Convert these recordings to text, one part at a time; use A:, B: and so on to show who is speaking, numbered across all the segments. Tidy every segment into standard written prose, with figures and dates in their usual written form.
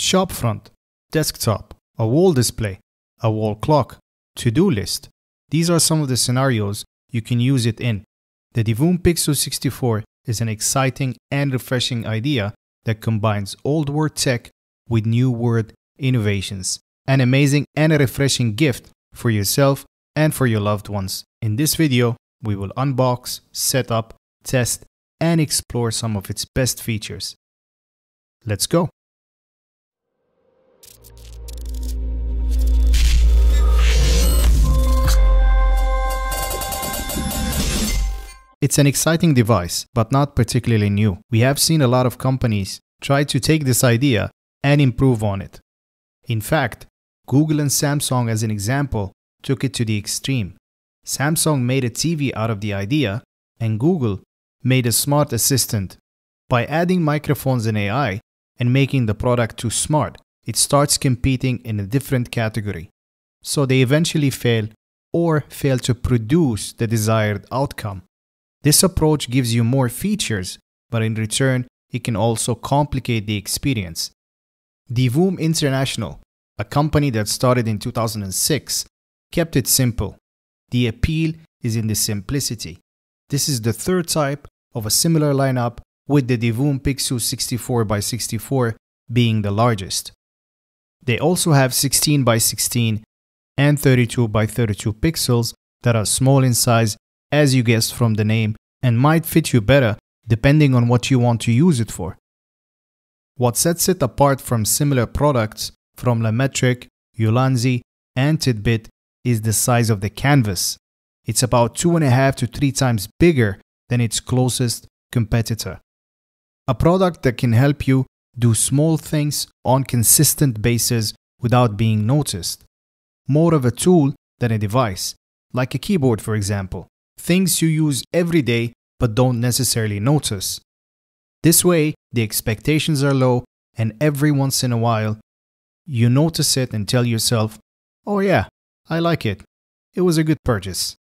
A: shop front, desktop, a wall display, a wall clock, to-do list. These are some of the scenarios you can use it in. The Divoom Pixoo 64 is an exciting and refreshing idea that combines old world tech with new world innovations. An amazing and a refreshing gift for yourself and for your loved ones. In this video, we will unbox, set up, test, and explore some of its best features. Let's go! It's an exciting device, but not particularly new. We have seen a lot of companies try to take this idea and improve on it. In fact, Google and Samsung, as an example, took it to the extreme. Samsung made a TV out of the idea, and Google made a smart assistant. By adding microphones and AI and making the product too smart, it starts competing in a different category. So they eventually fail to produce the desired outcome. This approach gives you more features, but in return, it can also complicate the experience. Divoom International, a company that started in 2006, kept it simple. The appeal is in the simplicity. This is the third type of a similar lineup, with the Divoom Pixoo 64x64 being the largest. They also have 16x16 and 32x32 pixels that are small in size, as you guessed from the name, and might fit you better depending on what you want to use it for. What sets it apart from similar products from Lametric, Ulanzi, and Tidbit is the size of the canvas. It's about 2.5 to 3 times bigger than its closest competitor. A product that can help you do small things on consistent basis without being noticed. More of a tool than a device, like a keyboard for example. Things you use every day but don't necessarily notice. This way, the expectations are low, and every once in a while, you notice it and tell yourself, oh yeah, I like it. It was a good purchase.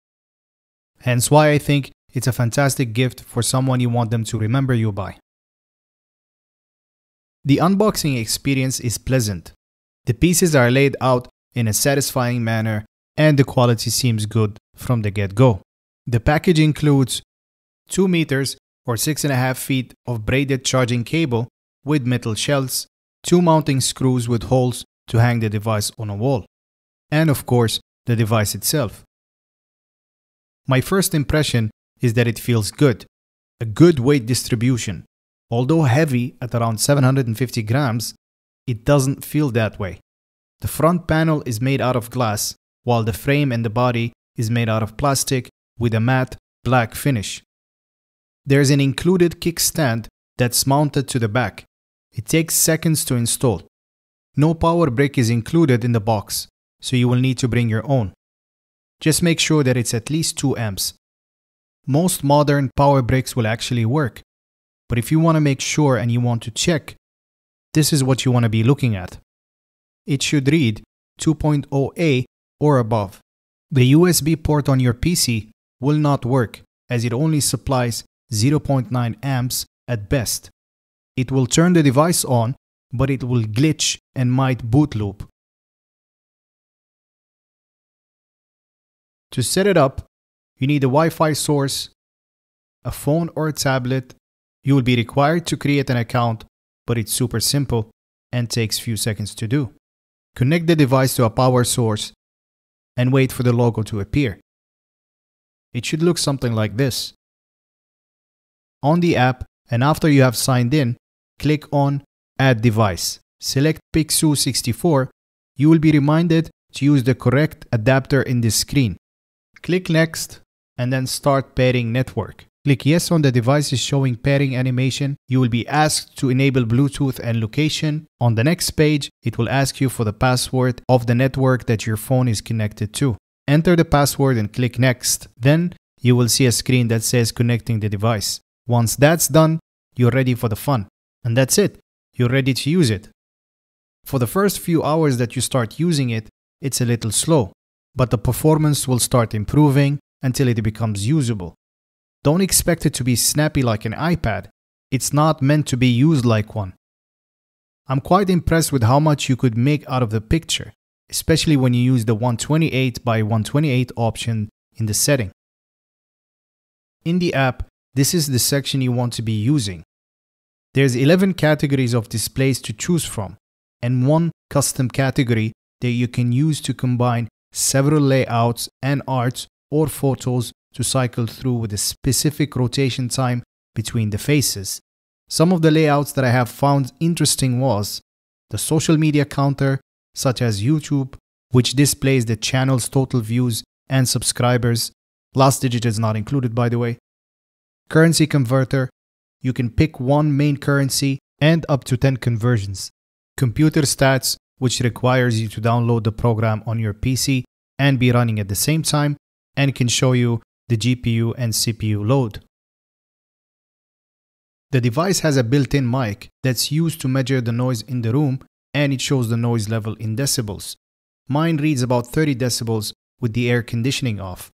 A: Hence why I think it's a fantastic gift for someone you want them to remember you by. The unboxing experience is pleasant. The pieces are laid out in a satisfying manner, and the quality seems good from the get-go. The package includes 2 meters or 6.5 feet of braided charging cable with metal shells, 2 mounting screws with holes to hang the device on a wall, and of course, the device itself. My first impression is that it feels good. A good weight distribution. Although heavy at around 750 grams, it doesn't feel that way. The front panel is made out of glass, while the frame and the body is made out of plastic with a matte black finish. There's an included kickstand that's mounted to the back. It takes seconds to install. No power brick is included in the box, so you will need to bring your own. Just make sure that it's at least 2 amps. Most modern power bricks will actually work, but if you want to make sure and you want to check, this is what you want to be looking at. It should read 2.0A or above. The USB port on your PC will not work, as it only supplies 0.9 amps at best. It will turn the device on, but it will glitch and might boot loop. To set it up, you need a Wi-Fi source, a phone or a tablet. You will be required to create an account, but it's super simple and takes few seconds to do. Connect the device to a power source and wait for the logo to appear. It should look something like this. On the app, and after you have signed in, click on Add Device. Select Pixoo 64. You will be reminded to use the correct adapter in this screen. Click Next and then Start Pairing Network. Click Yes on the device is showing pairing animation. You will be asked to enable Bluetooth and location. On the next page, it will ask you for the password of the network that your phone is connected to. Enter the password and click Next. Then you will see a screen that says connecting the device. Once that's done, you're ready for the fun. And that's it. You're ready to use it. For the first few hours that you start using it, it's a little slow, but the performance will start improving until it becomes usable. Don't expect it to be snappy like an iPad. It's not meant to be used like one. I'm quite impressed with how much you could make out of the picture, especially when you use the 128 by 128 option in the setting. In the app, this is the section you want to be using. There's 11 categories of displays to choose from, and one custom category that you can use to combine several layouts and arts or photos to cycle through with a specific rotation time between the faces. Some of the layouts that I have found interesting was the social media counter, such as YouTube, which displays the channel's total views and subscribers. Last digit is not included, by the way. Currency converter. You can pick one main currency and up to 10 conversions. Computer stats, which requires you to download the program on your PC and be running at the same time, and can show you the GPU and CPU load. The device has a built-in mic that's used to measure the noise in the room, and it shows the noise level in decibels. Mine reads about 30 decibels with the air conditioning off.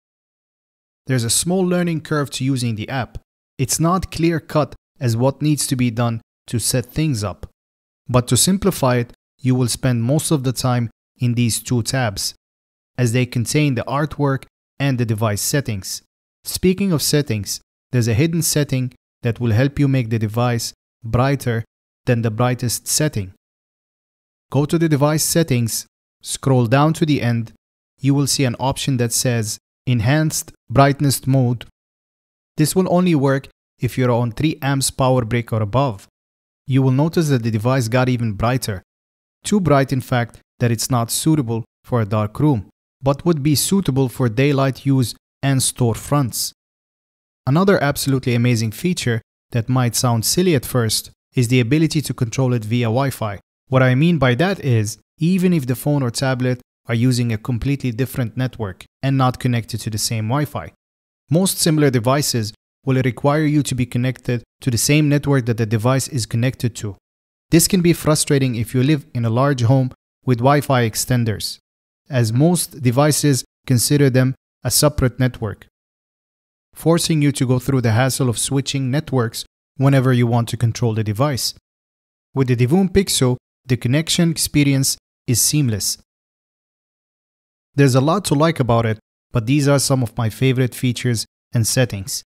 A: There's a small learning curve to using the app. It's not clear-cut as what needs to be done to set things up. But to simplify it, you will spend most of the time in these two tabs, as they contain the artwork and the device settings. Speaking of settings, there's a hidden setting that will help you make the device brighter than the brightest setting. Go to the device settings, scroll down to the end, you will see an option that says Enhanced Brightness Mode. This will only work if you're on 3 amps power brick or above. You will notice that the device got even brighter. Too bright, in fact, that it's not suitable for a dark room, but would be suitable for daylight use and storefronts. Another absolutely amazing feature that might sound silly at first is the ability to control it via Wi-Fi. What I mean by that is, even if the phone or tablet are using a completely different network and not connected to the same Wi-Fi. Most similar devices will require you to be connected to the same network that the device is connected to. This can be frustrating if you live in a large home with Wi-Fi extenders, as most devices consider them a separate network, forcing you to go through the hassle of switching networks whenever you want to control the device. With the Divoom Pixoo, the connection experience is seamless. There's a lot to like about it, but these are some of my favorite features and settings.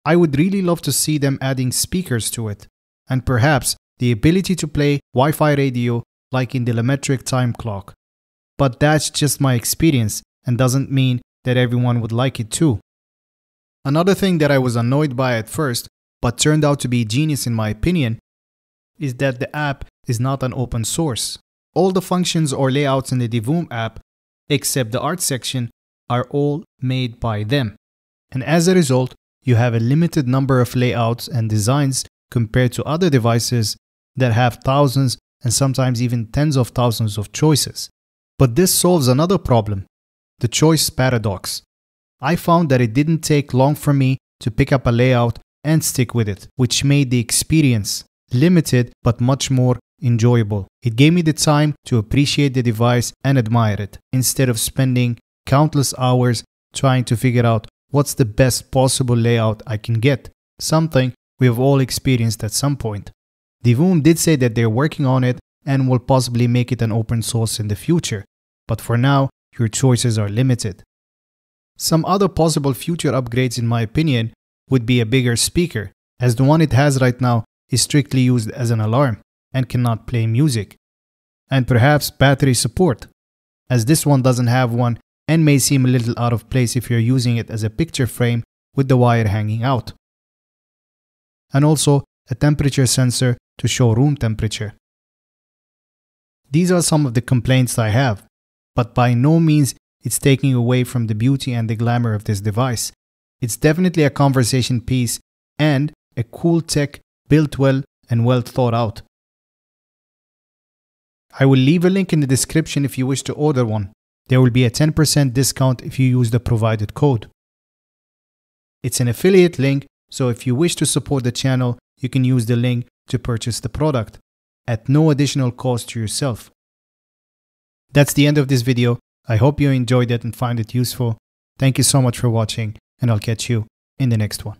A: I would really love to see them adding speakers to it, and perhaps the ability to play Wi-Fi radio like in the telemetric time clock. But that's just my experience and doesn't mean that everyone would like it too. Another thing that I was annoyed by at first, but turned out to be genius in my opinion, is that the app is not an open source. All the functions or layouts in the Divoom app, except the art section, are all made by them. And as a result, you have a limited number of layouts and designs compared to other devices that have thousands and sometimes even tens of thousands of choices. But this solves another problem, the choice paradox. I found that it didn't take long for me to pick up a layout and stick with it, which made the experience limited but much more enjoyable. It gave me the time to appreciate the device and admire it, instead of spending countless hours trying to figure out what's the best possible layout I can get, something we have all experienced at some point. Divoom did say that they're working on it and will possibly make it an open source in the future, but for now, your choices are limited. Some other possible future upgrades in my opinion would be a bigger speaker, as the one it has right now is strictly used as an alarm and cannot play music. And perhaps battery support, as this one doesn't have one and may seem a little out of place if you're using it as a picture frame with the wire hanging out. And also a temperature sensor to show room temperature. These are some of the complaints I have, but by no means it's taking away from the beauty and the glamour of this device. It's definitely a conversation piece and a cool tech built well and well thought out. I will leave a link in the description if you wish to order one. There will be a 10% discount if you use the provided code. It's an affiliate link, so if you wish to support the channel, you can use the link to purchase the product at no additional cost to yourself. That's the end of this video. I hope you enjoyed it and found it useful. Thank you so much for watching, and I'll catch you in the next one.